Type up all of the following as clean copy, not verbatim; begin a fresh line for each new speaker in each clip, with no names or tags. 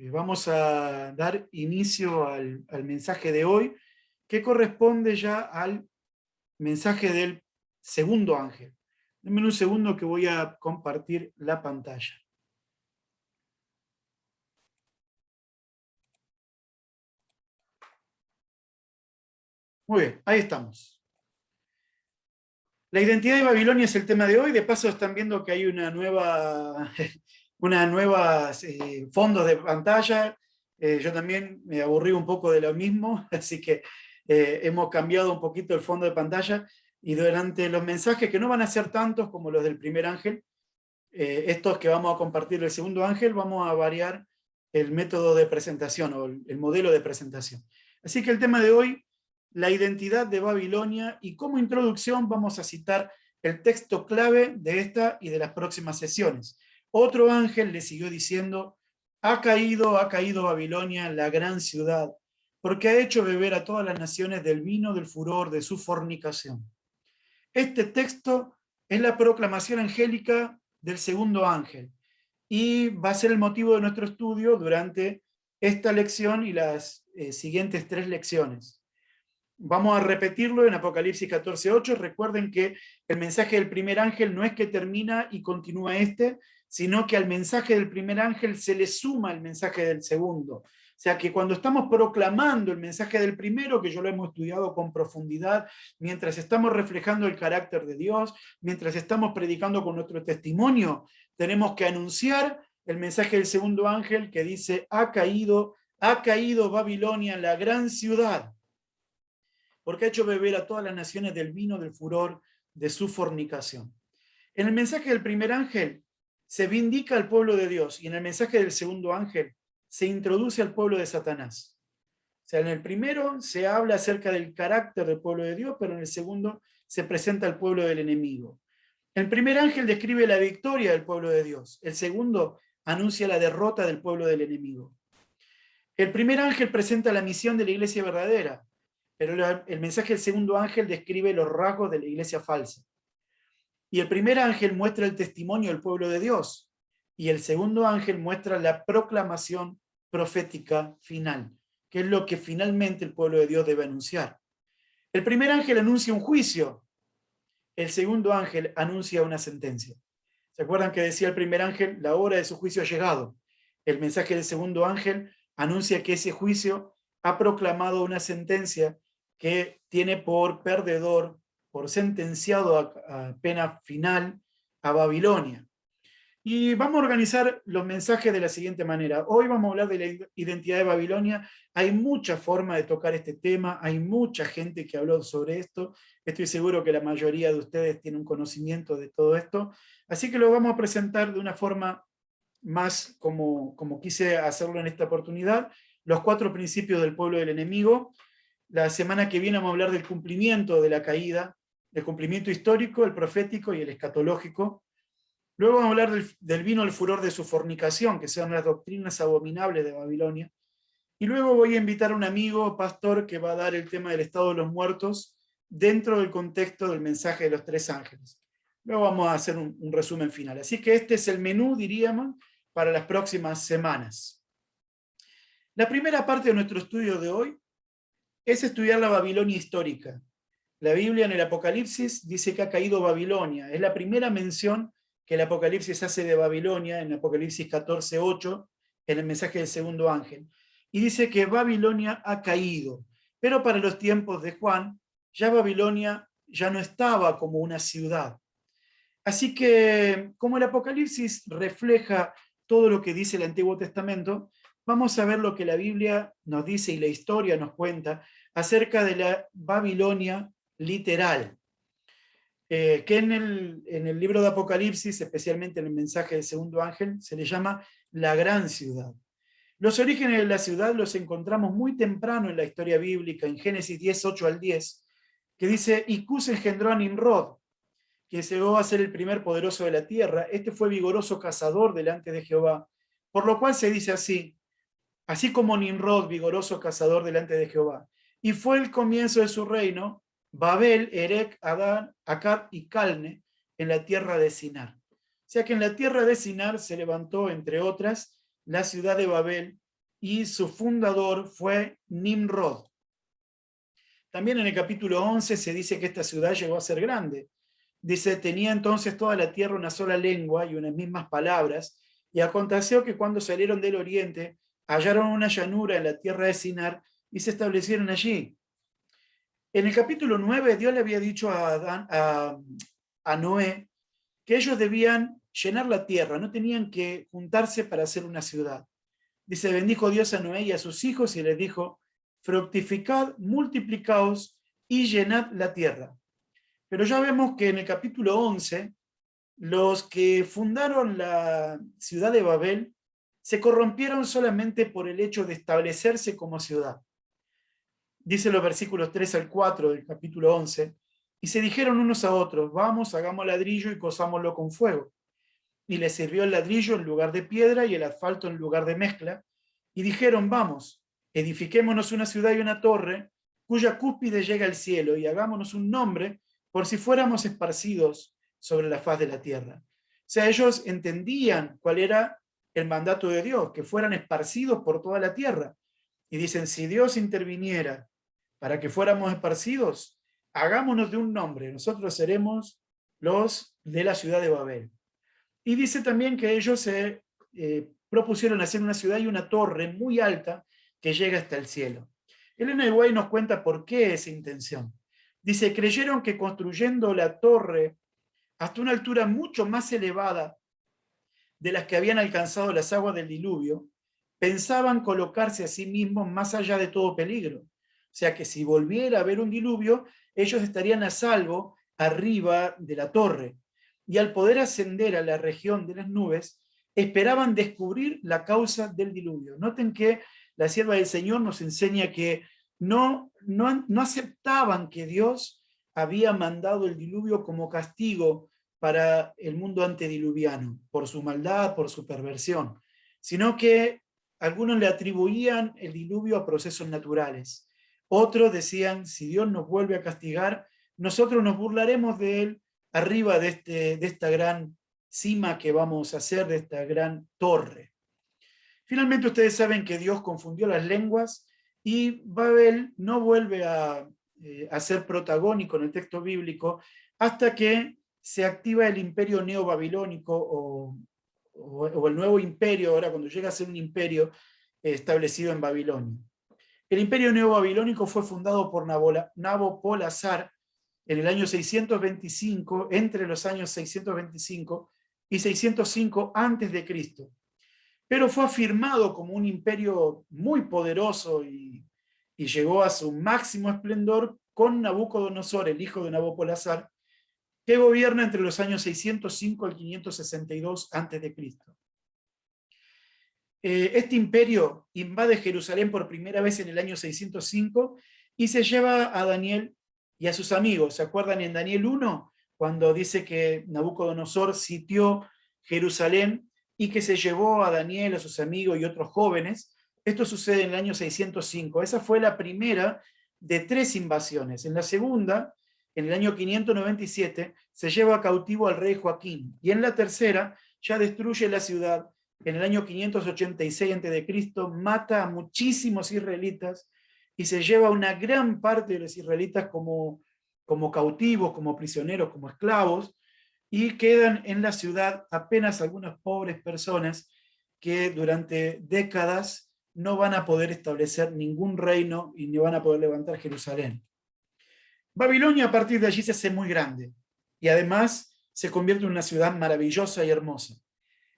Vamos a dar inicio al mensaje de hoy, que corresponde ya al mensaje del segundo ángel. Denme un segundo que voy a compartir la pantalla. Muy bien, ahí estamos. La identidad de Babilonia es el tema de hoy. De paso están viendo que hay una nueva fondos de pantalla. Yo también me aburrí un poco de lo mismo, así que hemos cambiado un poquito el fondo de pantalla y durante los mensajes, que no van a ser tantos como los del primer ángel, estos que vamos a compartir del segundo ángel, vamos a variar el método de presentación o el modelo de presentación. Así que el tema de hoy, la identidad de Babilonia, y como introducción vamos a citar el texto clave de esta y de las próximas sesiones. Otro ángel le siguió diciendo: ha caído Babilonia, la gran ciudad, porque ha hecho beber a todas las naciones del vino del furor de su fornicación. Este texto es la proclamación angélica del segundo ángel y va a ser el motivo de nuestro estudio durante esta lección y las siguientes 3 lecciones. Vamos a repetirlo en Apocalipsis 14:8. Recuerden que el mensaje del primer ángel no es que termina y continúa sino que al mensaje del primer ángel se le suma el mensaje del segundo. O sea que cuando estamos proclamando el mensaje del primero, que yo lo hemos estudiado con profundidad, mientras estamos reflejando el carácter de Dios, mientras estamos predicando con nuestro testimonio, tenemos que anunciar el mensaje del segundo ángel que dice: ha caído Babilonia, la gran ciudad, porque ha hecho beber a todas las naciones del vino del furor de su fornicación. En el mensaje del primer ángel se vindica al pueblo de Dios, y en el mensaje del segundo ángel se introduce al pueblo de Satanás. O sea, en el primero se habla acerca del carácter del pueblo de Dios, pero en el segundo se presenta al pueblo del enemigo. El primer ángel describe la victoria del pueblo de Dios, el segundo anuncia la derrota del pueblo del enemigo. El primer ángel presenta la misión de la iglesia verdadera, pero el mensaje del segundo ángel describe los rasgos de la iglesia falsa. Y el primer ángel muestra el testimonio del pueblo de Dios, y el segundo ángel muestra la proclamación profética final, que es lo que finalmente el pueblo de Dios debe anunciar. El primer ángel anuncia un juicio, el segundo ángel anuncia una sentencia. ¿Se acuerdan que decía el primer ángel: la hora de su juicio ha llegado? El mensaje del segundo ángel anuncia que ese juicio ha proclamado una sentencia que tiene por perdedor, por sentenciado a pena final, a Babilonia. Y vamos a organizar los mensajes de la siguiente manera. Hoy vamos a hablar de la identidad de Babilonia. Hay muchas formas de tocar este tema, hay mucha gente que habló sobre esto. Estoy seguro que la mayoría de ustedes tiene un conocimiento de todo esto. Así que lo vamos a presentar de una forma más como quise hacerlo en esta oportunidad. Los 4 principios del pueblo del enemigo. La semana que viene vamos a hablar del cumplimiento de la caída, el cumplimiento histórico, el profético y el escatológico. Luego vamos a hablar del vino del furor de su fornicación, que son las doctrinas abominables de Babilonia. Y luego voy a invitar a un amigo, pastor, que va a dar el tema del estado de los muertos dentro del contexto del mensaje de los 3 ángeles. Luego vamos a hacer un resumen final. Así que este es el menú, diríamos, para las próximas semanas. La primera parte de nuestro estudio de hoy es estudiar la Babilonia histórica. La Biblia en el Apocalipsis dice que ha caído Babilonia. Es la primera mención que el Apocalipsis hace de Babilonia, en Apocalipsis 14:8, en el mensaje del segundo ángel. Y dice que Babilonia ha caído. Pero para los tiempos de Juan, ya Babilonia ya no estaba como una ciudad. Así que, como el Apocalipsis refleja todo lo que dice el Antiguo Testamento, vamos a ver lo que la Biblia nos dice y la historia nos cuenta acerca de la Babilonia literal, que en el libro de Apocalipsis, especialmente en el mensaje del segundo ángel, se le llama la gran ciudad. Los orígenes de la ciudad los encontramos muy temprano en la historia bíblica, en Génesis 10:8-10, que dice: y Cus engendró a Nimrod, que llegó a ser el primer poderoso de la tierra. Este fue vigoroso cazador delante de Jehová, por lo cual se dice así como Nimrod, vigoroso cazador delante de Jehová. Y fue el comienzo de su reino, Babel, Erec, Adán, Akkad y Calne, en la tierra de Sinar. O sea que en la tierra de Sinar se levantó, entre otras, la ciudad de Babel, y su fundador fue Nimrod. También en el capítulo 11 se dice que esta ciudad llegó a ser grande. Dice, tenía entonces toda la tierra una sola lengua y unas mismas palabras, y aconteció que cuando salieron del oriente, hallaron una llanura en la tierra de Sinar y se establecieron allí. En el capítulo 9, Dios le había dicho a Noé que ellos debían llenar la tierra, no tenían que juntarse para hacer una ciudad. Dice, bendijo Dios a Noé y a sus hijos y les dijo, fructificad, multiplicaos y llenad la tierra. Pero ya vemos que en el capítulo 11, los que fundaron la ciudad de Babel se corrompieron solamente por el hecho de establecerse como ciudad. Dice los versículos 3 al 4 del capítulo 11, y se dijeron unos a otros, vamos, hagamos ladrillo y cosámoslo con fuego. Y les sirvió el ladrillo en lugar de piedra y el asfalto en lugar de mezcla, y dijeron, vamos, edifiquémonos una ciudad y una torre, cuya cúspide llega al cielo, y hagámonos un nombre, por si fuéramos esparcidos sobre la faz de la tierra. O sea, ellos entendían cuál era el mandato de Dios, que fueran esparcidos por toda la tierra. Y dicen, si Dios interviniera para que fuéramos esparcidos, hagámonos de un nombre, nosotros seremos los de la ciudad de Babel. Y dice también que ellos se propusieron hacer una ciudad y una torre muy alta que llega hasta el cielo. Elena de White nos cuenta por qué esa intención. Dice, creyeron que construyendo la torre hasta una altura mucho más elevada de las que habían alcanzado las aguas del diluvio, pensaban colocarse a sí mismos más allá de todo peligro. O sea que si volviera a haber un diluvio, ellos estarían a salvo arriba de la torre. Y al poder ascender a la región de las nubes, esperaban descubrir la causa del diluvio. Noten que la sierva del Señor nos enseña que no aceptaban que Dios había mandado el diluvio como castigo para el mundo antediluviano, por su maldad, por su perversión, sino que algunos le atribuían el diluvio a procesos naturales. Otros decían, si Dios nos vuelve a castigar, nosotros nos burlaremos de él arriba de esta gran cima que vamos a hacer, de esta gran torre. Finalmente ustedes saben que Dios confundió las lenguas y Babel no vuelve a ser protagónico en el texto bíblico hasta que se activa el imperio neobabilónico o el nuevo imperio, ahora cuando llega a ser un imperio establecido en Babilonia. El imperio neobabilónico fue fundado por Nabopolassar en el año 625, entre los años 625 y 605 antes de Cristo. Pero fue afirmado como un imperio muy poderoso y llegó a su máximo esplendor con Nabucodonosor, el hijo de Nabopolassar, que gobierna entre los años 605 al 562 a.C. Este imperio invade Jerusalén por primera vez en el año 605 y se lleva a Daniel y a sus amigos. ¿Se acuerdan en Daniel 1? Cuando dice que Nabucodonosor sitió Jerusalén y que se llevó a Daniel, a sus amigos y otros jóvenes. Esto sucede en el año 605. Esa fue la primera de 3 invasiones. En la segunda, en el año 597, se lleva cautivo al rey Joaquín. Y en la tercera, ya destruye la ciudad. En el año 586 a.C., mata a muchísimos israelitas y se lleva una gran parte de los israelitas como cautivos, como prisioneros, como esclavos, y quedan en la ciudad apenas algunas pobres personas que durante décadas no van a poder establecer ningún reino y ni van a poder levantar Jerusalén. Babilonia a partir de allí se hace muy grande y además se convierte en una ciudad maravillosa y hermosa.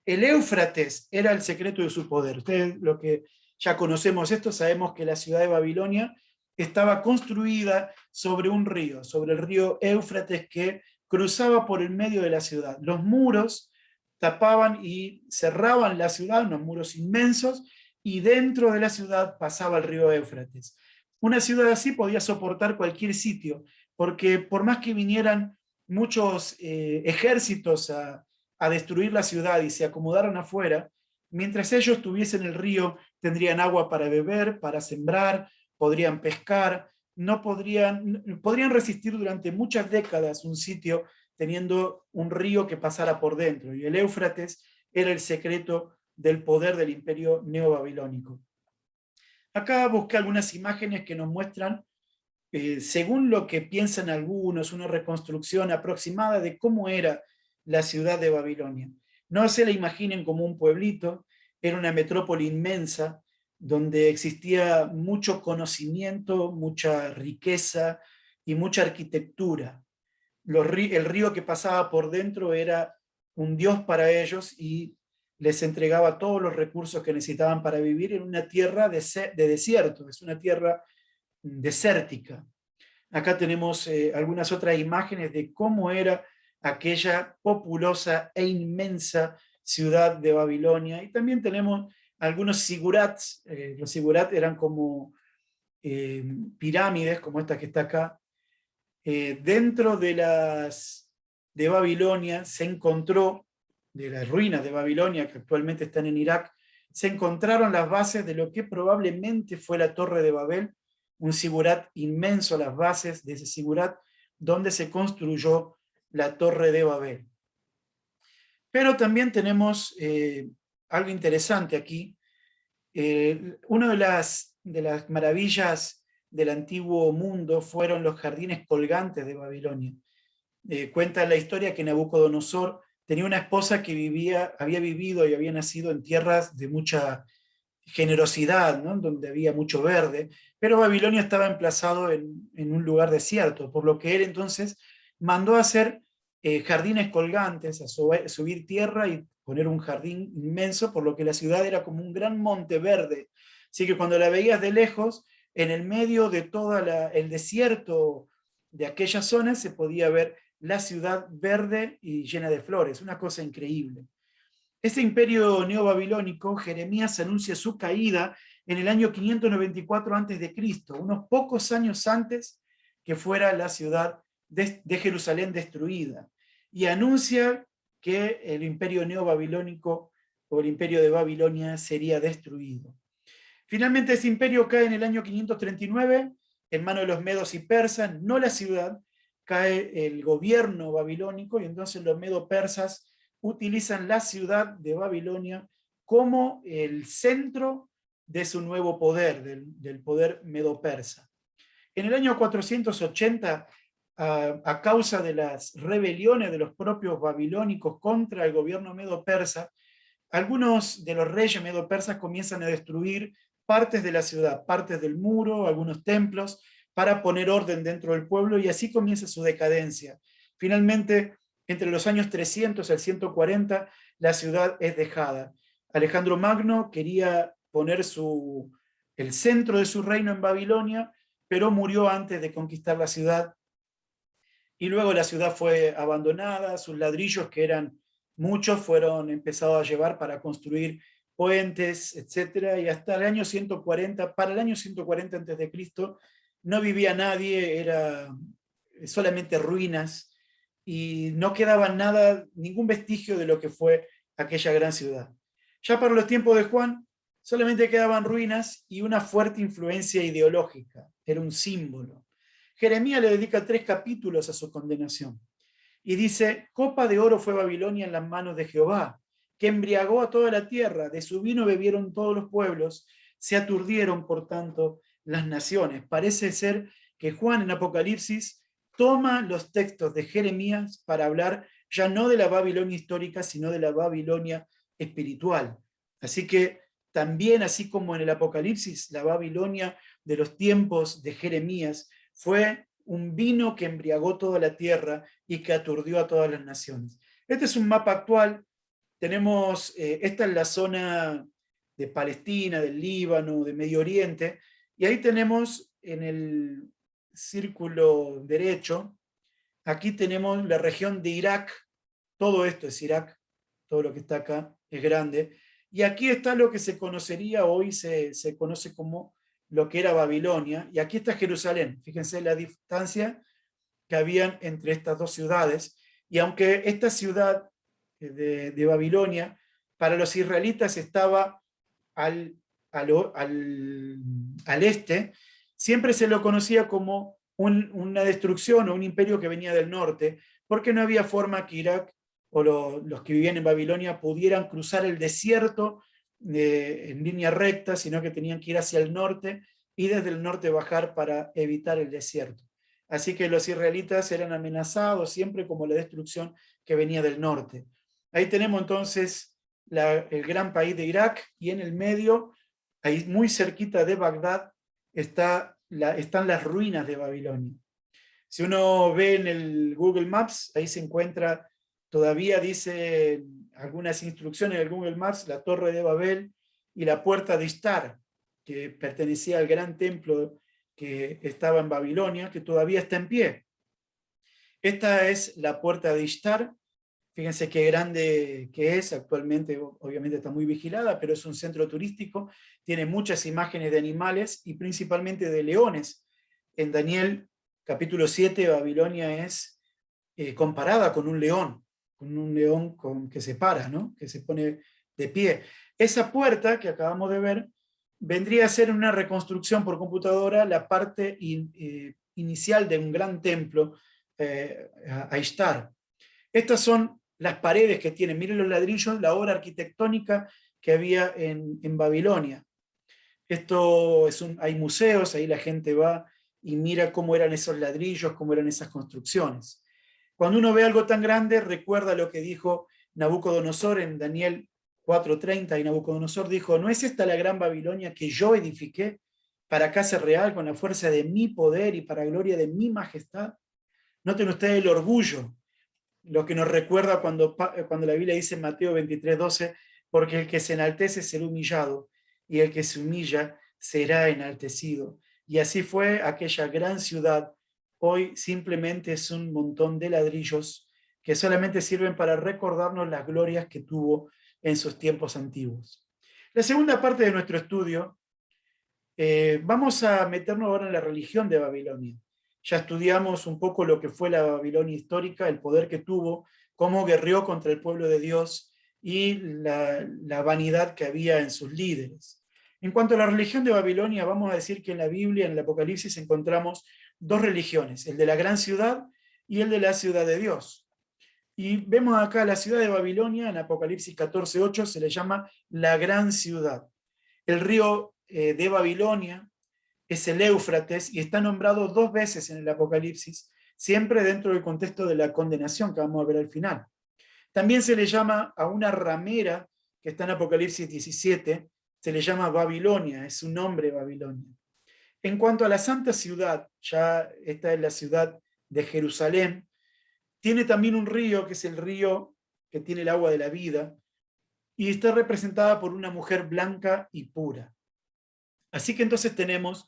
El Éufrates era el secreto de su poder. Ustedes, lo que ya conocemos esto, sabemos que la ciudad de Babilonia estaba construida sobre un río, sobre el río Éufrates que cruzaba por el medio de la ciudad. Los muros tapaban y cerraban la ciudad, unos muros inmensos, y dentro de la ciudad pasaba el río Éufrates. Una ciudad así podía soportar cualquier sitio, porque por más que vinieran muchos ejércitos a destruir la ciudad y se acomodaron afuera, mientras ellos tuviesen el río, tendrían agua para beber, para sembrar, podrían pescar, podrían resistir durante muchas décadas un sitio teniendo un río que pasara por dentro. Y el Éufrates era el secreto del poder del imperio neobabilónico. Acá busqué algunas imágenes que nos muestran, según lo que piensan algunos, una reconstrucción aproximada de cómo era la ciudad de Babilonia. No se la imaginen como un pueblito, era una metrópoli inmensa, donde existía mucho conocimiento, mucha riqueza y mucha arquitectura. El río que pasaba por dentro era un dios para ellos y les entregaba todos los recursos que necesitaban para vivir en una tierra de desierto, es una tierra desértica. Acá tenemos algunas otras imágenes de cómo era aquella populosa e inmensa ciudad de Babilonia. Y también tenemos algunos sigurats. Los sigurats eran como pirámides, como esta que está acá. Dentro de Babilonia se encontró, de las ruinas de Babilonia, que actualmente están en Irak, se encontraron las bases de lo que probablemente fue la Torre de Babel, un sigurat inmenso, las bases de ese sigurat, donde se construyó la Torre de Babel. Pero también tenemos algo interesante aquí. Una de las maravillas del antiguo mundo fueron los jardines colgantes de Babilonia. Cuenta la historia que Nabucodonosor tenía una esposa que había vivido y había nacido en tierras de mucha generosidad, ¿no? Donde había mucho verde, pero Babilonia estaba emplazado en un lugar desierto, por lo que él entonces mandó a hacer jardines colgantes, a subir tierra y poner un jardín inmenso, por lo que la ciudad era como un gran monte verde. Así que cuando la veías de lejos, en el medio de todo el desierto de aquella zona se podía ver la ciudad verde y llena de flores, una cosa increíble. Este imperio neobabilónico, Jeremías anuncia su caída en el año 594 a.C., unos pocos años antes que fuera la ciudad de Jerusalén destruida, y anuncia que el imperio neobabilónico o el imperio de Babilonia sería destruido. Finalmente ese imperio cae en el año 539 en manos de los medos y persas, no la ciudad, cae el gobierno babilónico y entonces los medo-persas utilizan la ciudad de Babilonia como el centro de su nuevo poder, del poder medo-persa. En el año 480, a causa de las rebeliones de los propios babilónicos contra el gobierno medo-persa, algunos de los reyes medo-persas comienzan a destruir partes de la ciudad, partes del muro, algunos templos, para poner orden dentro del pueblo, y así comienza su decadencia. Finalmente, entre los años 300 al 140, la ciudad es dejada. Alejandro Magno quería poner el centro de su reino en Babilonia, pero murió antes de conquistar la ciudad. Y luego la ciudad fue abandonada, sus ladrillos, que eran muchos, fueron empezados a llevar para construir puentes, etc. Y hasta el año 140, para el año 140 a.C., no vivía nadie, era solamente ruinas, y no quedaba nada, ningún vestigio de lo que fue aquella gran ciudad. Ya para los tiempos de Juan, solamente quedaban ruinas y una fuerte influencia ideológica, era un símbolo. Jeremías le dedica 3 capítulos a su condenación. Y dice: copa de oro fue Babilonia en las manos de Jehová, que embriagó a toda la tierra, de su vino bebieron todos los pueblos, se aturdieron por tanto las naciones. Parece ser que Juan en Apocalipsis toma los textos de Jeremías para hablar ya no de la Babilonia histórica, sino de la Babilonia espiritual. Así que también, así como en el Apocalipsis, la Babilonia de los tiempos de Jeremías fue un vino que embriagó toda la tierra y que aturdió a todas las naciones. Este es un mapa actual. Tenemos, esta es la zona de Palestina, del Líbano, de Medio Oriente, y ahí tenemos en el círculo derecho, aquí tenemos la región de Irak, todo esto es Irak, todo lo que está acá es grande, y aquí está lo que se conocería, hoy se conoce como lo que era Babilonia, y aquí está Jerusalén. Fíjense la distancia que habían entre estas dos ciudades, y aunque esta ciudad de Babilonia para los israelitas estaba al este, siempre se lo conocía como una destrucción o un imperio que venía del norte, porque no había forma que Irak o los que vivían en Babilonia pudieran cruzar el desierto en línea recta, sino que tenían que ir hacia el norte y desde el norte bajar para evitar el desierto. Así que los israelitas eran amenazados siempre como la destrucción que venía del norte. Ahí tenemos entonces el gran país de Irak, y en el medio, ahí muy cerquita de Bagdad, están las ruinas de Babilonia. Si uno ve en el Google Maps, ahí se encuentra, todavía dice algunas instrucciones del Google Maps, la Torre de Babel y la Puerta de Ishtar, que pertenecía al gran templo que estaba en Babilonia, que todavía está en pie. Esta es la Puerta de Ishtar. Fíjense qué grande que es, actualmente obviamente está muy vigilada, pero es un centro turístico, tiene muchas imágenes de animales y principalmente de leones. En Daniel capítulo 7, Babilonia es comparada con un león que se para, ¿no? Que se pone de pie. Esa puerta que acabamos de ver vendría a ser una reconstrucción por computadora la parte inicial de un gran templo, a Ishtar. Estas son las paredes que tienen, miren los ladrillos, la obra arquitectónica que había en Babilonia. Hay museos, ahí la gente va y mira cómo eran esos ladrillos, cómo eran esas construcciones. Cuando uno ve algo tan grande, recuerda lo que dijo Nabucodonosor en Daniel 4:30, y Nabucodonosor dijo: ¿no es esta la gran Babilonia que yo edifiqué para casa real con la fuerza de mi poder y para gloria de mi majestad? Noten ustedes el orgullo, lo que nos recuerda cuando la Biblia dice en Mateo 23:12, porque el que se enaltece será humillado, y el que se humilla será enaltecido. Y así fue aquella gran ciudad. Hoy simplemente es un montón de ladrillos que solamente sirven para recordarnos las glorias que tuvo en sus tiempos antiguos. La segunda parte de nuestro estudio, vamos a meternos ahora en la religión de Babilonia. Ya estudiamos un poco lo que fue la Babilonia histórica, el poder que tuvo, cómo guerreó contra el pueblo de Dios y la vanidad que había en sus líderes. En cuanto a la religión de Babilonia, vamos a decir que en la Biblia, en el Apocalipsis, encontramos dos religiones, el de la gran ciudad y el de la ciudad de Dios. Y vemos acá la ciudad de Babilonia, en Apocalipsis 14:8, se le llama la gran ciudad. El río de Babilonia es el Éufrates y está nombrado 2 veces en el Apocalipsis, siempre dentro del contexto de la condenación que vamos a ver al final. También se le llama a una ramera que está en Apocalipsis 17, se le llama Babilonia, es su nombre Babilonia. En cuanto a la santa ciudad, ya esta es la ciudad de Jerusalén, tiene también un río que es el río que tiene el agua de la vida y está representada por una mujer blanca y pura. Así que entonces tenemos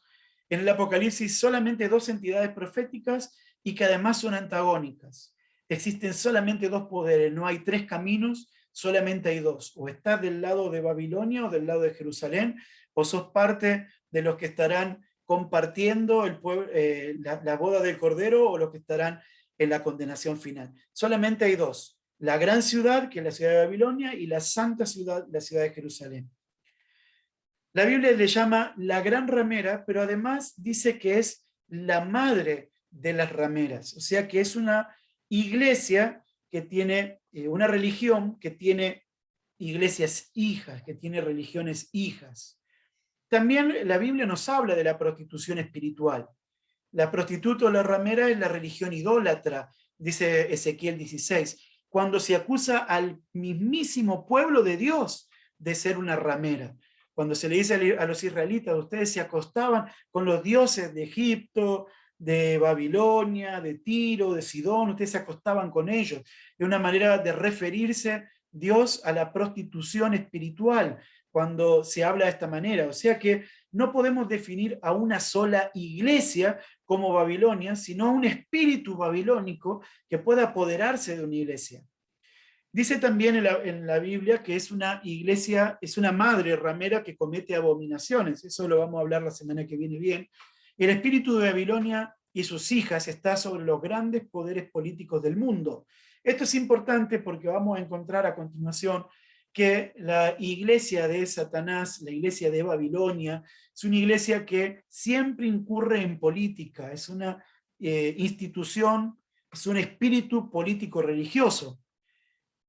en el Apocalipsis solamente 2 entidades proféticas y que además son antagónicas. Existen solamente 2 poderes, no hay 3 caminos, solamente hay 2. O estás del lado de Babilonia o del lado de Jerusalén, o sos parte de los que estarán compartiendo la boda del Cordero, o los que estarán en la condenación final. Solamente hay 2. La gran ciudad, que es la ciudad de Babilonia, y la santa ciudad, la ciudad de Jerusalén. La Biblia le llama la gran ramera, pero además dice que es la madre de las rameras. O sea que es una iglesia que tiene, una religión que tiene iglesias hijas, que tiene religiones hijas. También la Biblia nos habla de la prostitución espiritual. La prostituta o la ramera es la religión idólatra, dice Ezequiel 16, cuando se acusa al mismísimo pueblo de Dios de ser una ramera. Cuando se le dice a los israelitas: ustedes se acostaban con los dioses de Egipto, de Babilonia, de Tiro, de Sidón, ustedes se acostaban con ellos. Es una manera de referirse Dios a la prostitución espiritual cuando se habla de esta manera. O sea que no podemos definir a una sola iglesia como Babilonia, sino a un espíritu babilónico que pueda apoderarse de una iglesia. Dice también en la Biblia que es una iglesia, es una madre ramera que comete abominaciones. Eso lo vamos a hablar la semana que viene bien. El espíritu de Babilonia y sus hijas está sobre los grandes poderes políticos del mundo. Esto es importante porque vamos a encontrar a continuación que la iglesia de Satanás, la iglesia de Babilonia, es una iglesia que siempre incurre en política, es una institución, es un espíritu político religioso.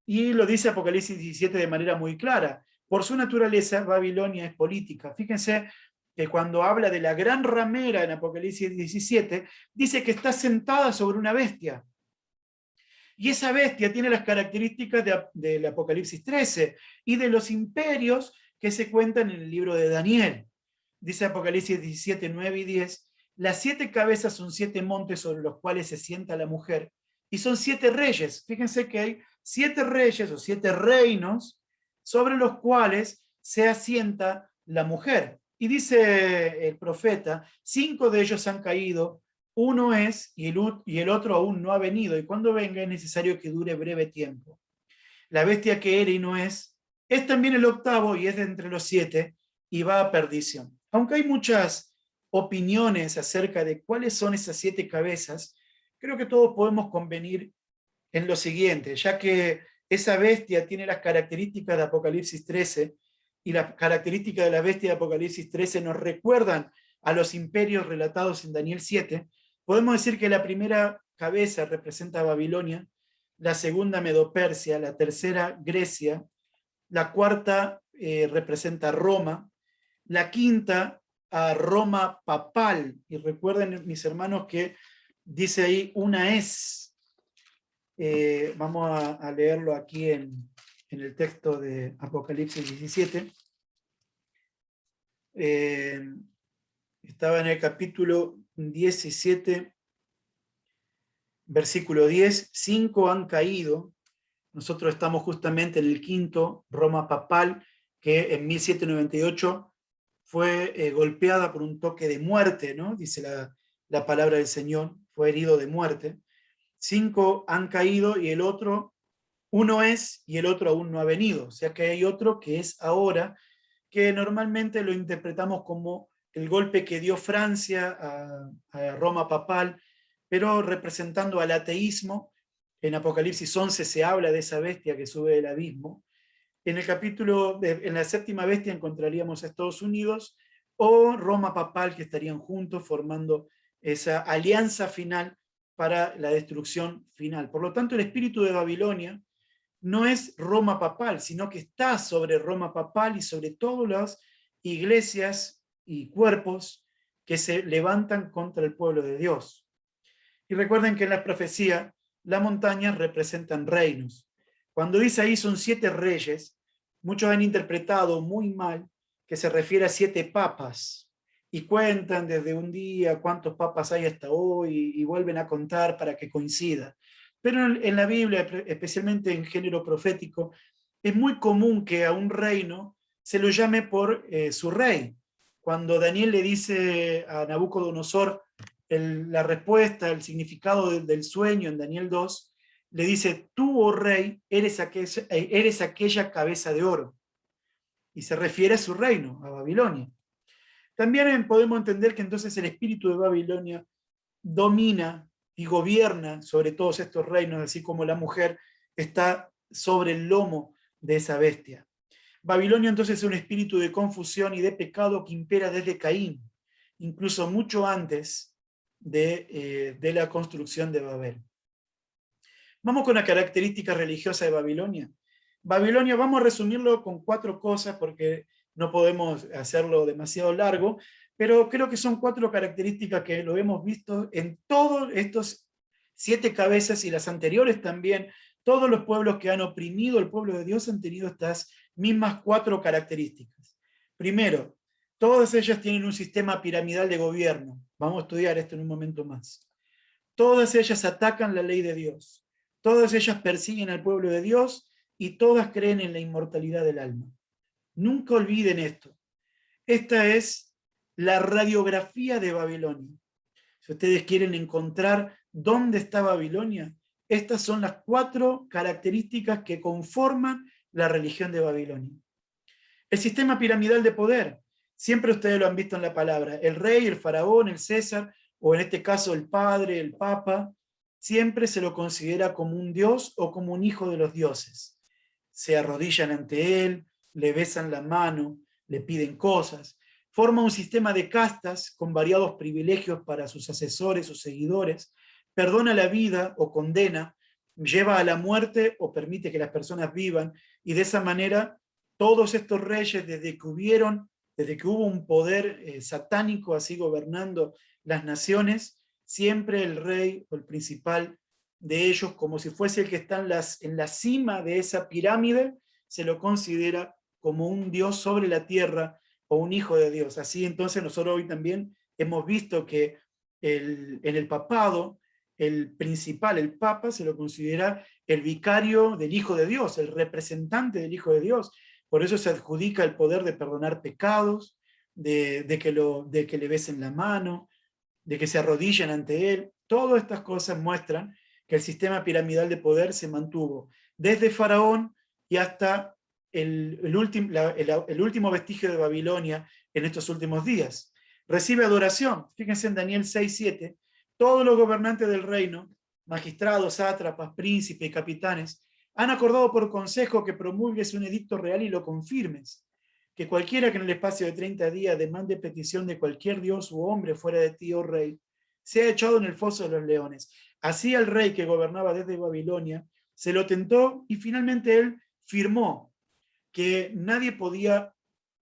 Y lo dice Apocalipsis 17 de manera muy clara: Por su naturaleza, Babilonia es política. Fíjense que cuando habla de la gran ramera en Apocalipsis 17, dice que está sentada sobre una bestia. Y esa bestia tiene las características del Apocalipsis 13 y de los imperios que se cuentan en el libro de Daniel. Dice Apocalipsis 17, 9 y 10, las 7 cabezas son 7 montes sobre los cuales se sienta la mujer, y son 7 reyes. Fíjense que hay 7 reyes o 7 reinos sobre los cuales se asienta la mujer. Y dice el profeta, 5 de ellos han caído, uno es y el otro aún no ha venido, y cuando venga es necesario que dure breve tiempo. La bestia que era y no es también el octavo y es de entre los 7 y va a perdición. Aunque hay muchas opiniones acerca de cuáles son esas 7 cabezas, creo que todos podemos convenir en lo siguiente, ya que esa bestia tiene las características de Apocalipsis 13 y las características de la bestia de Apocalipsis 13 nos recuerdan a los imperios relatados en Daniel 7, podemos decir que la primera cabeza representa a Babilonia, la segunda Medo-Persia, la tercera Grecia, la cuarta representa a Roma, la quinta a Roma papal, y recuerden mis hermanos que dice ahí una es, vamos a leerlo aquí en el texto de Apocalipsis 17, estaba en el capítulo 17, versículo 10, 5 han caído. Nosotros estamos justamente en el quinto, Roma papal, que en 1798 fue golpeada por un toque de muerte, ¿no? Dice la palabra del Señor, fue herido de muerte. 5 han caído y el otro, uno es y el otro aún no ha venido. O sea que hay otro que es ahora, que normalmente lo interpretamos como el golpe que dio Francia a Roma papal, pero representando al ateísmo. En Apocalipsis 11 se habla de esa bestia que sube del abismo. En el capítulo, en la séptima bestia encontraríamos a Estados Unidos o Roma papal, que estarían juntos formando esa alianza final para la destrucción final. Por lo tanto, el espíritu de Babilonia no es Roma papal, sino que está sobre Roma papal y sobre todas las iglesias y cuerpos que se levantan contra el pueblo de Dios. Y recuerden que en la profecía las montañas representan reinos. Cuando dice ahí son 7 reyes, muchos han interpretado muy mal que se refiere a 7 papas y cuentan desde un día cuántos papas hay hasta hoy y vuelven a contar para que coincida. Pero en la Biblia, especialmente en género profético, es muy común que a un reino se lo llame por su rey. Cuando Daniel le dice a Nabucodonosor la respuesta, el significado del sueño en Daniel 2, le dice, tú, oh rey, eres aquella cabeza de oro. Y se refiere a su reino, a Babilonia. También podemos entender que entonces el espíritu de Babilonia domina y gobierna sobre todos estos reinos, así como la mujer está sobre el lomo de esa bestia. Babilonia entonces es un espíritu de confusión y de pecado que impera desde Caín, incluso mucho antes de la construcción de Babel. Vamos con la característica religiosa de Babilonia. Babilonia, vamos a resumirlo con 4 cosas porque no podemos hacerlo demasiado largo, pero creo que son 4 características que lo hemos visto en todos estos 7 cabezas y las anteriores también. Todos los pueblos que han oprimido al pueblo de Dios han tenido estas mismas 4 características. Primero, todas ellas tienen un sistema piramidal de gobierno. Vamos a estudiar esto en un momento más. Todas ellas atacan la ley de Dios. Todas ellas persiguen al pueblo de Dios y todas creen en la inmortalidad del alma. Nunca olviden esto. Esta es la radiografía de Babilonia. Si ustedes quieren encontrar dónde está Babilonia, estas son las 4 características que conforman la religión de Babilonia. El sistema piramidal de poder, siempre ustedes lo han visto en la palabra, el rey, el faraón, el César, o en este caso el padre, el papa, siempre se lo considera como un dios o como un hijo de los dioses. Se arrodillan ante él, le besan la mano, le piden cosas. Forma un sistema de castas con variados privilegios para sus asesores o seguidores, perdona la vida o condena, lleva a la muerte o permite que las personas vivan, y de esa manera todos estos reyes, desde que hubo un poder satánico así gobernando las naciones, siempre el rey o el principal de ellos, como si fuese el que está en la cima de esa pirámide, se lo considera como un Dios sobre la tierra o un hijo de Dios. Así entonces nosotros hoy también hemos visto que en el papado, el principal, el papa, se lo considera el vicario del Hijo de Dios, el representante del Hijo de Dios. Por eso se adjudica el poder de perdonar pecados, de que le besen la mano, de que se arrodillen ante él. Todas estas cosas muestran que el sistema piramidal de poder se mantuvo desde Faraón y hasta el último vestigio de Babilonia en estos últimos días. Recibe adoración. Fíjense en Daniel 6:7. Todos los gobernantes del reino, magistrados, sátrapas, príncipes y capitanes, han acordado por consejo que promulgues un edicto real y lo confirmes. Que cualquiera que en el espacio de 30 días demande petición de cualquier dios u hombre fuera de ti, oh rey, sea echado en el foso de los leones. Así al rey que gobernaba desde Babilonia se lo tentó y finalmente él firmó que nadie podía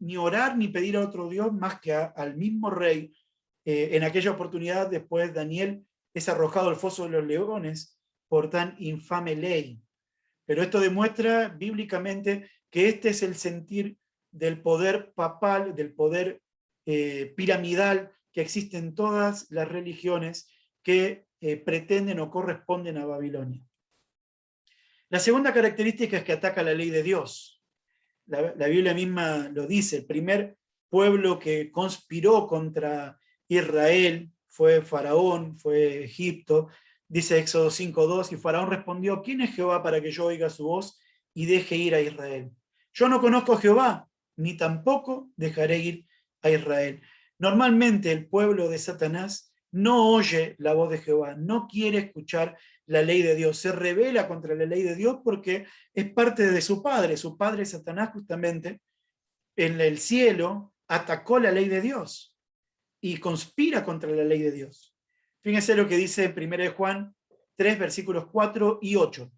ni orar ni pedir a otro dios más que al mismo rey. En aquella oportunidad, después Daniel es arrojado al foso de los leones por tan infame ley. Pero esto demuestra bíblicamente que este es el sentir del poder papal, del poder piramidal que existe en todas las religiones que pretenden o corresponden a Babilonia. La segunda característica es que ataca la ley de Dios. La Biblia misma lo dice, el primer pueblo que conspiró contra Israel fue Faraón, fue Egipto. Dice Éxodo 5:2, y Faraón respondió: ¿quién es Jehová para que yo oiga su voz y deje ir a Israel? Yo no conozco a Jehová, ni tampoco dejaré ir a Israel. Normalmente el pueblo de Satanás no oye la voz de Jehová, no quiere escuchar la ley de Dios, se rebela contra la ley de Dios porque es parte de su padre Satanás justamente, en el cielo atacó la ley de Dios y conspira contra la ley de Dios. Fíjense lo que dice en 1 Juan 3, versículos 4 y 8.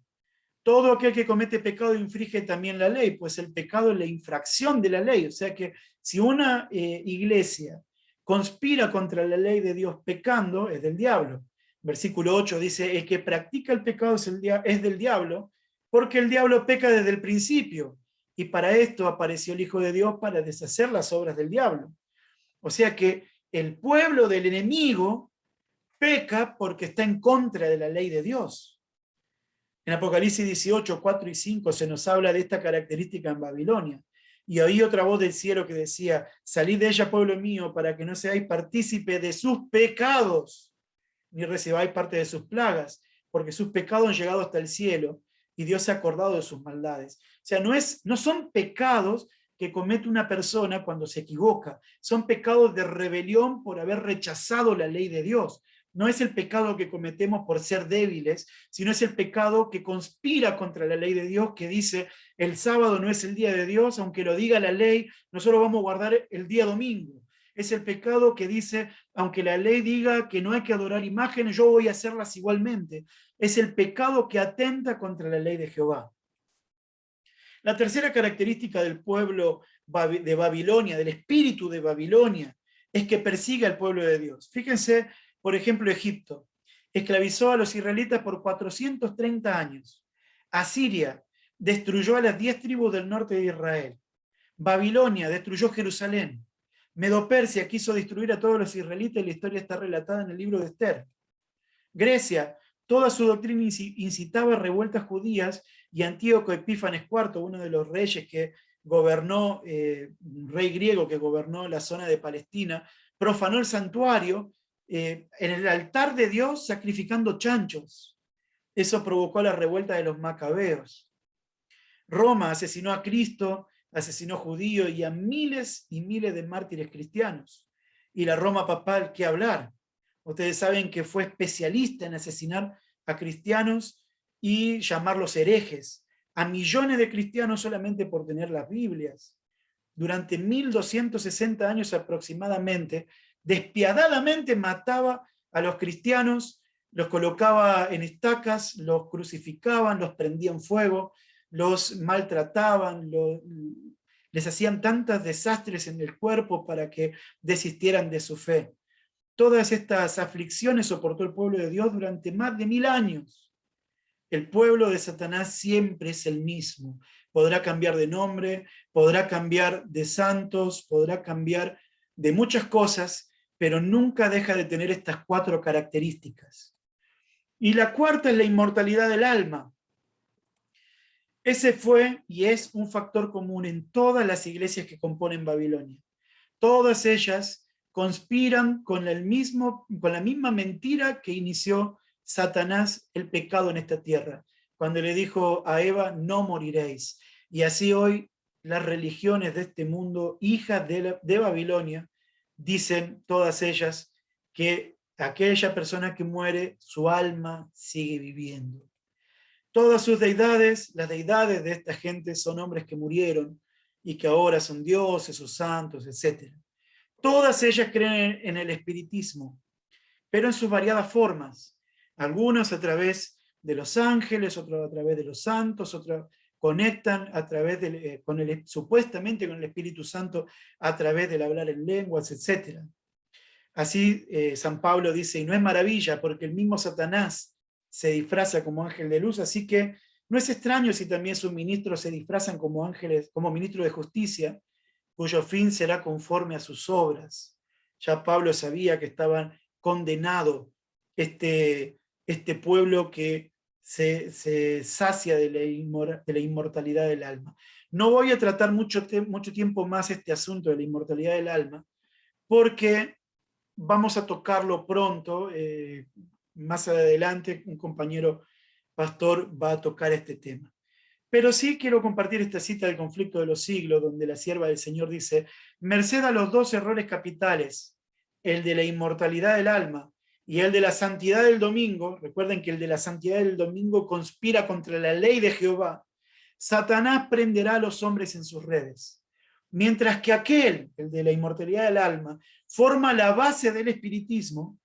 Todo aquel que comete pecado infringe también la ley, pues el pecado es la infracción de la ley. O sea que si una iglesia conspira contra la ley de Dios pecando, es del diablo. Versículo 8 dice: el que practica el pecado es del diablo, porque el diablo peca desde el principio, y para esto apareció el Hijo de Dios, para deshacer las obras del diablo. O sea que el pueblo del enemigo peca porque está en contra de la ley de Dios. En Apocalipsis 18, 4 y 5 se nos habla de esta característica en Babilonia. Y oí otra voz del cielo que decía: salid de ella, pueblo mío, para que no seáis partícipe de sus pecados, ni recibáis parte de sus plagas, porque sus pecados han llegado hasta el cielo, y Dios se ha acordado de sus maldades. O sea, no son pecados que comete una persona cuando se equivoca, son pecados de rebelión por haber rechazado la ley de Dios. No es el pecado que cometemos por ser débiles, sino es el pecado que conspira contra la ley de Dios, que dice: el sábado no es el día de Dios, aunque lo diga la ley, nosotros vamos a guardar el día domingo. Es el pecado que dice: aunque la ley diga que no hay que adorar imágenes, yo voy a hacerlas igualmente. Es el pecado que atenta contra la ley de Jehová. La tercera característica del pueblo de Babilonia, del espíritu de Babilonia, es que persigue al pueblo de Dios. Fíjense, por ejemplo, Egipto esclavizó a los israelitas por 430 años. Asiria destruyó a las 10 tribus del norte de Israel. Babilonia destruyó Jerusalén. Medo-Persia quiso destruir a todos los israelitas y la historia está relatada en el libro de Esther. Grecia, toda su doctrina incitaba a revueltas judías, y Antíoco Epífanes IV, uno de los reyes que gobernó, un rey griego que gobernó la zona de Palestina, profanó el santuario en el altar de Dios sacrificando chanchos. Eso provocó la revuelta de los macabeos. Roma asesinó a Cristo, asesinó judíos y a miles y miles de mártires cristianos. Y la Roma papal, ¿qué hablar? Ustedes saben que fue especialista en asesinar a cristianos y llamarlos herejes, a millones de cristianos solamente por tener las Biblias. Durante 1260 años aproximadamente, despiadadamente mataba a los cristianos, los colocaba en estacas, los crucificaban, los prendían fuego, los maltrataban, les hacían tantos desastres en el cuerpo para que desistieran de su fe. Todas estas aflicciones soportó el pueblo de Dios durante más de 1000 años. El pueblo de Satanás siempre es el mismo. Podrá cambiar de nombre, podrá cambiar de santos, podrá cambiar de muchas cosas, pero nunca deja de tener estas 4 características. Y la cuarta es la inmortalidad del alma. Ese fue y es un factor común en todas las iglesias que componen Babilonia. Todas ellas conspiran con la misma mentira que inició Satanás el pecado en esta tierra, cuando le dijo a Eva, no moriréis. Y así hoy las religiones de este mundo, hijas de Babilonia, dicen todas ellas que aquella persona que muere, su alma sigue viviendo. Todas sus deidades, las deidades de esta gente, son hombres que murieron y que ahora son dioses o santos, etc. Todas ellas creen en el espiritismo, pero en sus variadas formas. Algunos a través de los ángeles, otros a través de los santos, otros conectan a través supuestamente con el Espíritu Santo a través del hablar en lenguas, etc. Así San Pablo dice, y no es maravilla, porque el mismo Satanás se disfraza como ángel de luz, así que no es extraño si también sus ministros se disfrazan como ángeles, como ministros de justicia, cuyo fin será conforme a sus obras. Ya Pablo sabía que estaban condenado este pueblo que se sacia de la inmortalidad del alma. No voy a tratar mucho tiempo más este asunto de la inmortalidad del alma, porque vamos a tocarlo pronto. Más adelante un compañero pastor va a tocar este tema. Pero sí quiero compartir esta cita del Conflicto de los Siglos, donde la sierva del Señor dice, merced a los 2 errores capitales, el de la inmortalidad del alma y el de la santidad del domingo. Recuerden que el de la santidad del domingo conspira contra la ley de Jehová. Satanás prenderá a los hombres en sus redes, mientras que aquel, el de la inmortalidad del alma, forma la base del espiritismo.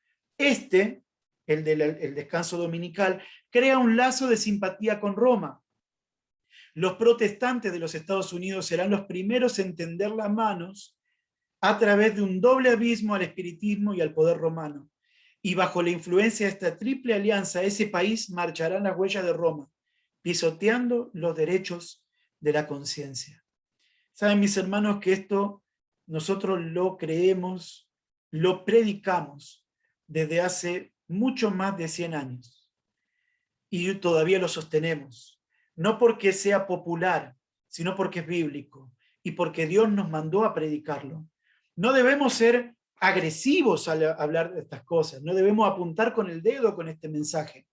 El del descanso dominical, crea un lazo de simpatía con Roma. Los protestantes de los Estados Unidos serán los primeros en tender las manos a través de un doble abismo al espiritismo y al poder romano. Y bajo la influencia de esta triple alianza, ese país marchará en las huellas de Roma, pisoteando los derechos de la conciencia. Saben, mis hermanos, que esto nosotros lo creemos, lo predicamos desde hace mucho más de 100 años. Y todavía lo sostenemos. No porque sea popular, sino porque es bíblico y porque Dios nos mandó a predicarlo. No debemos ser agresivos al hablar de estas cosas, no debemos apuntar con el dedo con este mensaje.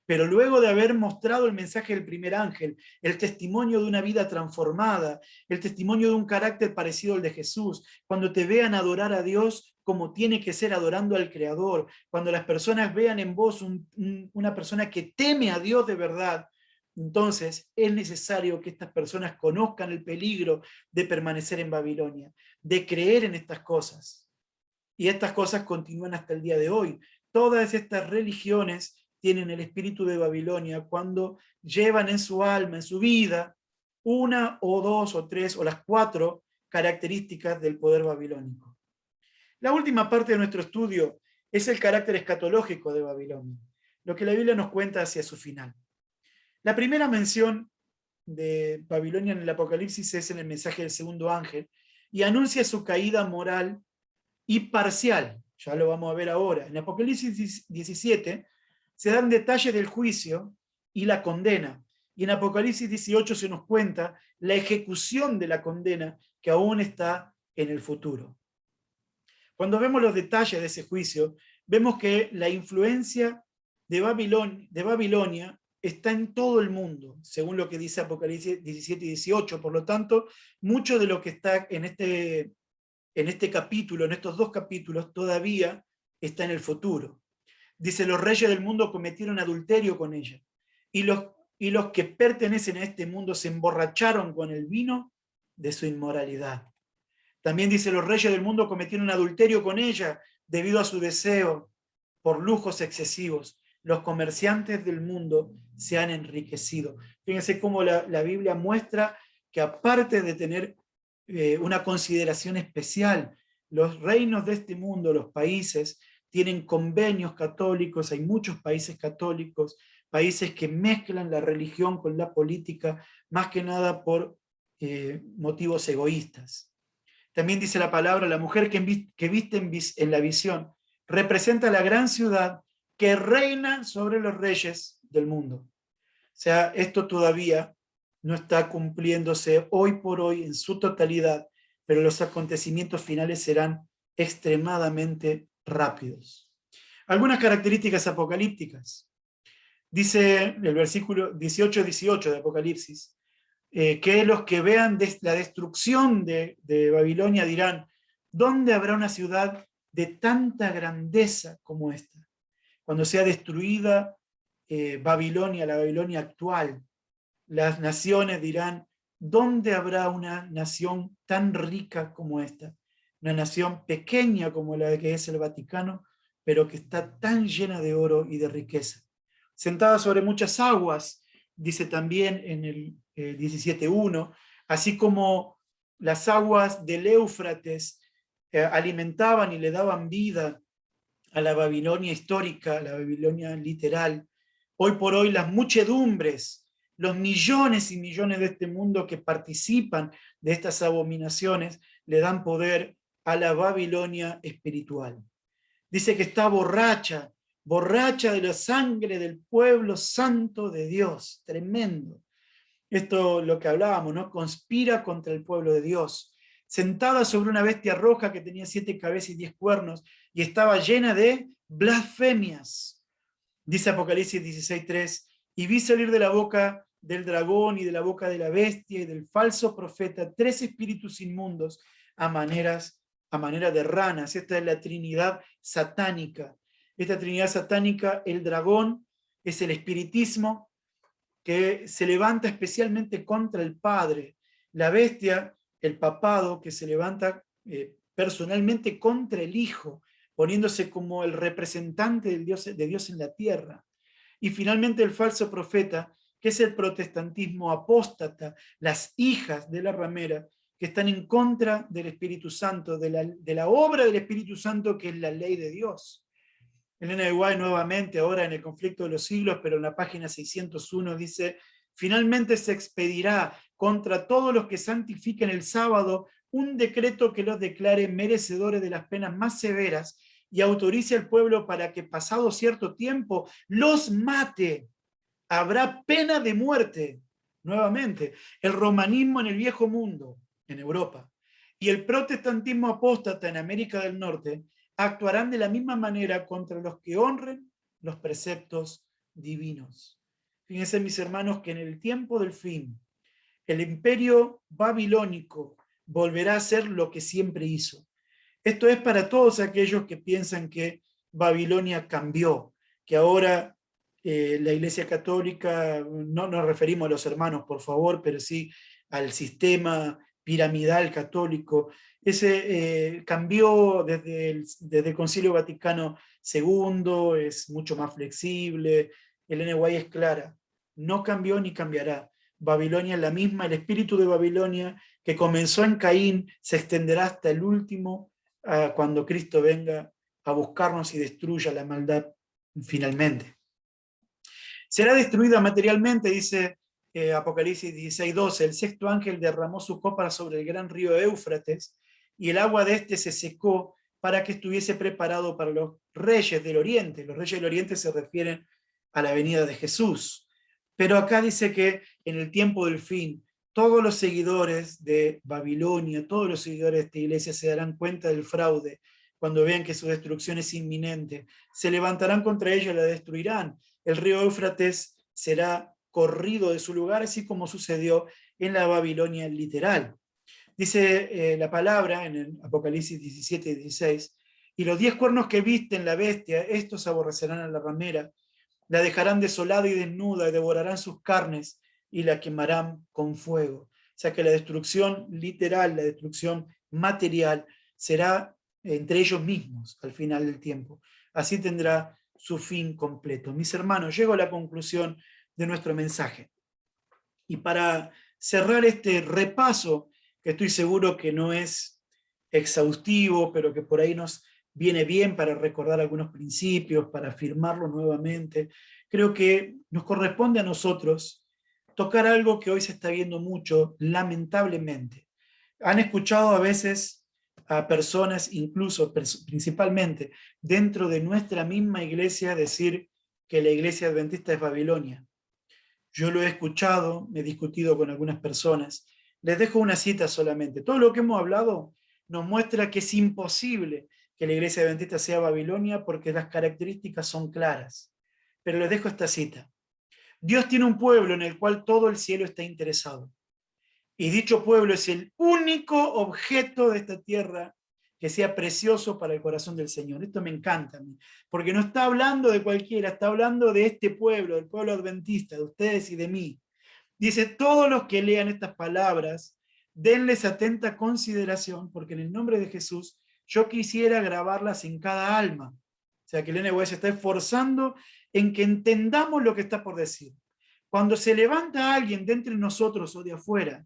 Pero luego de haber mostrado el mensaje del primer ángel, el testimonio de una vida transformada, el testimonio de un carácter parecido al de Jesús, cuando te vean adorar a Dios como tiene que ser adorando al Creador, cuando las personas vean en vos una persona que teme a Dios de verdad, entonces es necesario que estas personas conozcan el peligro de permanecer en Babilonia, de creer en estas cosas. Y estas cosas continúan hasta el día de hoy. Todas estas religiones tienen el espíritu de Babilonia cuando llevan en su alma, en su vida, 1 o 2 o 3 o las 4 características del poder babilónico. La última parte de nuestro estudio es el carácter escatológico de Babilonia, lo que la Biblia nos cuenta hacia su final. La primera mención de Babilonia en el Apocalipsis es en el mensaje del segundo ángel y anuncia su caída moral y parcial. Ya lo vamos a ver ahora. En Apocalipsis 17 se dan detalles del juicio y la condena. Y en Apocalipsis 18 se nos cuenta la ejecución de la condena que aún está en el futuro. Cuando vemos los detalles de ese juicio, vemos que la influencia de Babilonia está en todo el mundo, según lo que dice Apocalipsis 17 y 18. Por lo tanto, mucho de lo que está en este capítulo, en estos 2 capítulos, todavía está en el futuro. Dice, los reyes del mundo cometieron adulterio con ella, y los que pertenecen a este mundo se emborracharon con el vino de su inmoralidad. También dice, los reyes del mundo cometieron adulterio con ella debido a su deseo por lujos excesivos. Los comerciantes del mundo se han enriquecido. Fíjense cómo la Biblia muestra que aparte de tener una consideración especial. Los reinos de este mundo, los países, tienen convenios católicos, hay muchos países católicos, países que mezclan la religión con la política, más que nada por motivos egoístas. También dice la palabra, la mujer que viste en la visión representa la gran ciudad que reina sobre los reyes del mundo. O sea, esto todavía no está cumpliéndose hoy por hoy en su totalidad, pero los acontecimientos finales serán extremadamente rápidos. Algunas características apocalípticas. Dice el versículo 18 de Apocalipsis, que los que vean la destrucción de Babilonia dirán, ¿dónde habrá una ciudad de tanta grandeza como esta? Cuando sea destruida Babilonia, la Babilonia actual, las naciones dirán, ¿dónde habrá una nación tan rica como esta? Una nación pequeña como la que es el Vaticano, pero que está tan llena de oro y de riqueza. Sentada sobre muchas aguas, dice también en el 17.1, así como las aguas del Éufrates alimentaban y le daban vida a la Babilonia histórica, a la Babilonia literal. Hoy por hoy las muchedumbres, los millones y millones de este mundo que participan de estas abominaciones, le dan poder a la Babilonia espiritual. Dice que está borracha, borracha de la sangre del pueblo santo de Dios. Tremendo. Esto lo que hablábamos, ¿no? Conspira contra el pueblo de Dios. Sentada sobre una bestia roja que tenía 7 cabezas y 10 cuernos y estaba llena de blasfemias. Dice Apocalipsis 16.3, y vi salir de la boca del dragón y de la boca de la bestia y del falso profeta 3 espíritus inmundos a manera de ranas. Esta es la Trinidad satánica. Esta Trinidad satánica, el dragón es el espiritismo que se levanta especialmente contra el Padre. La bestia, el papado, que se levanta personalmente contra el Hijo, poniéndose como el representante de Dios en la tierra. Y finalmente el falso profeta, que es el protestantismo apóstata, las hijas de la ramera, que están en contra del Espíritu Santo, de la obra del Espíritu Santo, que es la ley de Dios. Elena de White nuevamente, ahora en el conflicto de los siglos, pero en la página 601 dice, finalmente se expedirá contra todos los que santifiquen el sábado un decreto que los declare merecedores de las penas más severas y autorice al pueblo para que pasado cierto tiempo los mate. Habrá pena de muerte. Nuevamente, el romanismo en el viejo mundo, en Europa, y el protestantismo apóstata en América del Norte actuarán de la misma manera contra los que honren los preceptos divinos. Fíjense, mis hermanos, que en el tiempo del fin, el imperio babilónico volverá a ser lo que siempre hizo. Esto es para todos aquellos que piensan que Babilonia cambió, que ahora la Iglesia Católica, no nos referimos a los hermanos, por favor, pero sí al sistema piramidal católico, ese cambió desde el Concilio Vaticano II, es mucho más flexible, Elena White es clara, no cambió ni cambiará. Babilonia es la misma, el espíritu de Babilonia que comenzó en Caín se extenderá hasta el último, cuando Cristo venga a buscarnos y destruya la maldad finalmente. Será destruida materialmente, dice Apocalipsis 16:12, el sexto ángel derramó su copa sobre el gran río Éufrates y el agua de este se secó para que estuviese preparado para los reyes del oriente. Los reyes del oriente se refieren a la venida de Jesús. Pero acá dice que en el tiempo del fin, todos los seguidores de Babilonia, todos los seguidores de esta iglesia se darán cuenta del fraude cuando vean que su destrucción es inminente. Se levantarán contra ella y la destruirán. El río Éufrates será corrido de su lugar, así como sucedió en la Babilonia literal. Dice la palabra en el Apocalipsis 17:16, y los 10 cuernos que viste en la bestia, estos aborrecerán a la ramera, la dejarán desolada y desnuda, y devorarán sus carnes, y la quemarán con fuego. O sea que la destrucción literal, la destrucción material, será entre ellos mismos al final del tiempo. Así tendrá su fin completo. Mis hermanos, llego a la conclusión de nuestro mensaje. Y para cerrar este repaso que estoy seguro que no es exhaustivo, pero que por ahí nos viene bien para recordar algunos principios, para afirmarlo nuevamente. Creo que nos corresponde a nosotros tocar algo que hoy se está viendo mucho, lamentablemente. Han escuchado a veces a personas, incluso principalmente dentro de nuestra misma iglesia, decir que la iglesia adventista es Babilonia. Yo lo he escuchado, he discutido con algunas personas. Les dejo una cita solamente. Todo lo que hemos hablado nos muestra que es imposible que la iglesia adventista sea Babilonia porque las características son claras. Pero les dejo esta cita. Dios tiene un pueblo en el cual todo el cielo está interesado. Y dicho pueblo es el único objeto de esta tierra que sea precioso para el corazón del Señor. Esto me encanta a mí, porque no está hablando de cualquiera, está hablando de este pueblo, del pueblo adventista, de ustedes y de mí. Dice, todos los que lean estas palabras, denles atenta consideración, porque en el nombre de Jesús yo quisiera grabarlas en cada alma. O sea que el NWS se está esforzando en que entendamos lo que está por decir. Cuando se levanta alguien de entre nosotros o de afuera,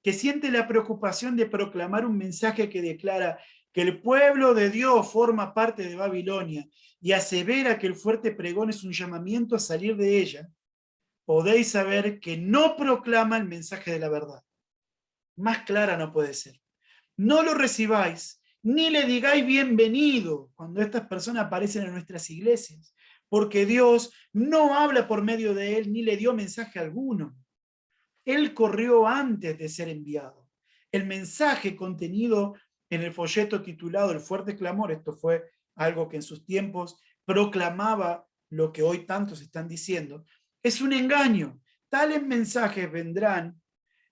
que siente la preocupación de proclamar un mensaje que declara que el pueblo de Dios forma parte de Babilonia y asevera que el fuerte pregón es un llamamiento a salir de ella, podéis saber que no proclama el mensaje de la verdad. Más clara no puede ser. No lo recibáis, ni le digáis bienvenido cuando estas personas aparecen en nuestras iglesias, porque Dios no habla por medio de él, ni le dio mensaje alguno. Él corrió antes de ser enviado. El mensaje contenido en el folleto titulado El fuerte clamor, esto fue algo que en sus tiempos proclamaba lo que hoy tantos están diciendo, es un engaño. Tales mensajes vendrán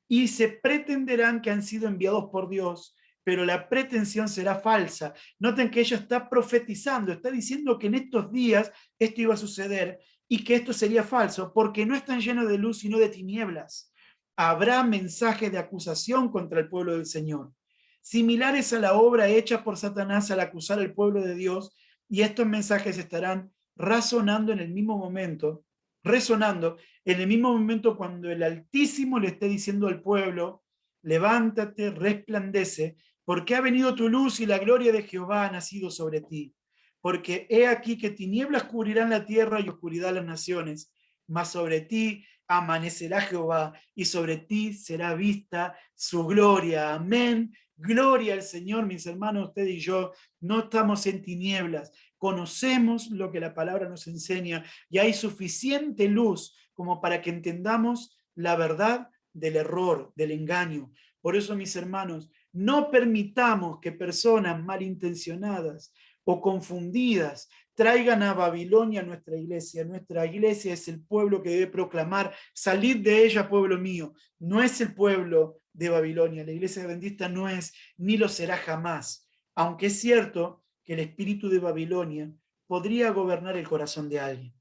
y se pretenderán que han sido enviados por Dios, pero la pretensión será falsa. Noten que ella está profetizando, está diciendo que en estos días esto iba a suceder y que esto sería falso, porque no están llenos de luz, sino de tinieblas. Habrá mensajes de acusación contra el pueblo del Señor, similares a la obra hecha por Satanás al acusar al pueblo de Dios, y estos mensajes estarán razonando en el mismo momento, resonando en el mismo momento cuando el Altísimo le esté diciendo al pueblo, levántate, resplandece, porque ha venido tu luz y la gloria de Jehová ha nacido sobre ti. Porque he aquí que tinieblas cubrirán la tierra y oscuridad las naciones, mas sobre ti amanecerá Jehová y sobre ti será vista su gloria. Amén. Gloria al Señor, mis hermanos, usted y yo no estamos en tinieblas, conocemos lo que la palabra nos enseña y hay suficiente luz como para que entendamos la verdad del error, del engaño. Por eso, mis hermanos, no permitamos que personas malintencionadas o confundidas traigan a Babilonia a nuestra iglesia. Nuestra iglesia es el pueblo que debe proclamar, salid de ella, pueblo mío. No es el pueblo de Babilonia. La iglesia adventista no es, ni lo será jamás. Aunque es cierto que el espíritu de Babilonia podría gobernar el corazón de alguien.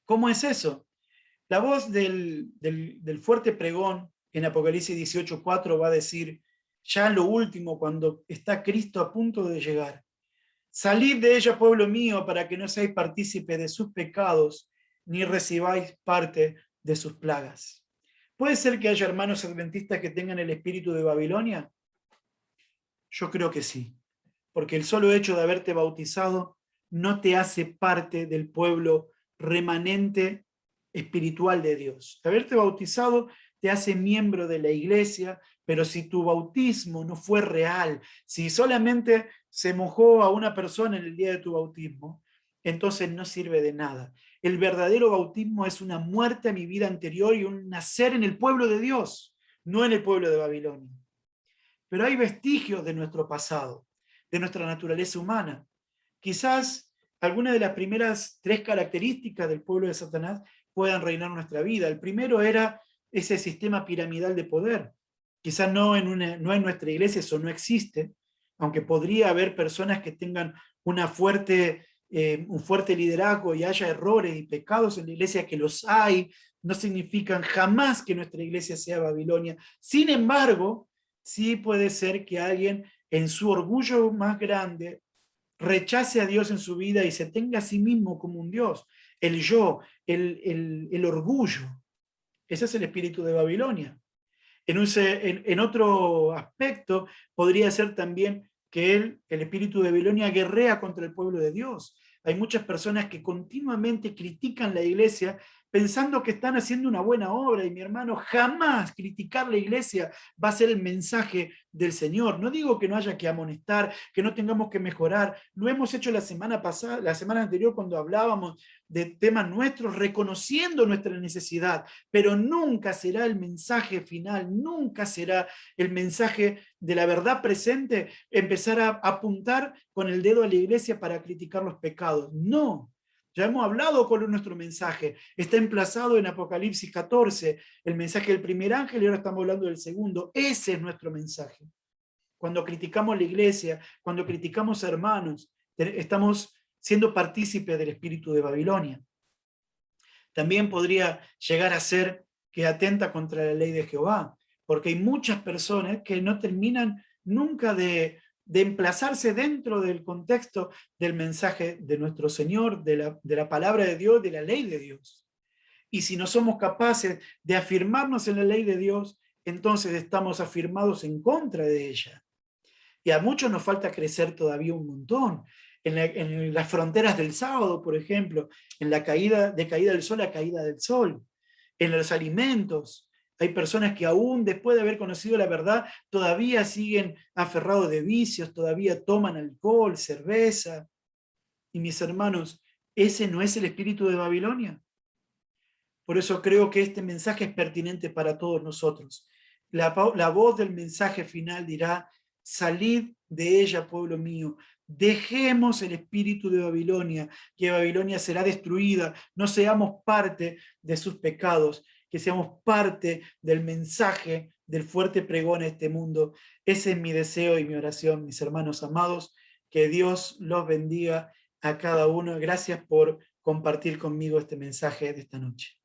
¿Cómo es eso? La voz del fuerte pregón en Apocalipsis 18:4 va a decir, ya lo último, cuando está Cristo a punto de llegar, salid de ella, pueblo mío, para que no seáis partícipe de sus pecados, ni recibáis parte de sus plagas. ¿Puede ser que haya hermanos adventistas que tengan el espíritu de Babilonia? Yo creo que sí, porque el solo hecho de haberte bautizado no te hace parte del pueblo remanente espiritual de Dios. Haberte bautizado te hace miembro de la iglesia, pero si tu bautismo no fue real, si solamente se mojó a una persona en el día de tu bautismo, entonces no sirve de nada. El verdadero bautismo es una muerte a mi vida anterior y un nacer en el pueblo de Dios, no en el pueblo de Babilonia. Pero hay vestigios de nuestro pasado, de nuestra naturaleza humana. Quizás algunas de las primeras 3 características del pueblo de Satanás puedan reinar nuestra vida. El primero era ese sistema piramidal de poder. Quizás no en nuestra iglesia, eso no existe, aunque podría haber personas que tengan un fuerte liderazgo y haya errores y pecados en la iglesia, que los hay, no significan jamás que nuestra iglesia sea Babilonia. Sin embargo, sí puede ser que alguien en su orgullo más grande rechace a Dios en su vida y se tenga a sí mismo como un Dios. El yo, el orgullo. Ese es el espíritu de Babilonia. En otro aspecto, podría ser también que el espíritu de Babilonia, guerrea contra el pueblo de Dios. Hay muchas personas que continuamente critican la iglesia pensando que están haciendo una buena obra, y mi hermano, jamás criticar la iglesia va a ser el mensaje del Señor. No digo que no haya que amonestar, que no tengamos que mejorar. Lo hemos hecho la semana pasada, la semana anterior, cuando hablábamos de temas nuestros, reconociendo nuestra necesidad, pero nunca será el mensaje final, nunca será el mensaje de la verdad presente empezar a apuntar con el dedo a la iglesia para criticar los pecados. No. Ya hemos hablado con nuestro mensaje. Está emplazado en Apocalipsis 14, el mensaje del primer ángel, y ahora estamos hablando del segundo. Ese es nuestro mensaje. Cuando criticamos la iglesia, cuando criticamos a hermanos, estamos siendo partícipes del espíritu de Babilonia. También podría llegar a ser que atenta contra la ley de Jehová, porque hay muchas personas que no terminan nunca de emplazarse dentro del contexto del mensaje de nuestro Señor, de la palabra de Dios, de la ley de Dios. Y si no somos capaces de afirmarnos en la ley de Dios, entonces estamos afirmados en contra de ella. Y a muchos nos falta crecer todavía un montón. En las fronteras del sábado, por ejemplo, en la caída del sol a caída del sol, en los alimentos. Hay personas que aún después de haber conocido la verdad todavía siguen aferrados de vicios, todavía toman alcohol, cerveza. Y mis hermanos, ese no es el espíritu de Babilonia. Por eso creo que este mensaje es pertinente para todos nosotros. La voz del mensaje final dirá: salid de ella, pueblo mío, dejemos el espíritu de Babilonia, que Babilonia será destruida, no seamos parte de sus pecados, que seamos parte del mensaje del fuerte pregón a este mundo. Ese es mi deseo y mi oración, mis hermanos amados, que Dios los bendiga a cada uno. Gracias por compartir conmigo este mensaje de esta noche.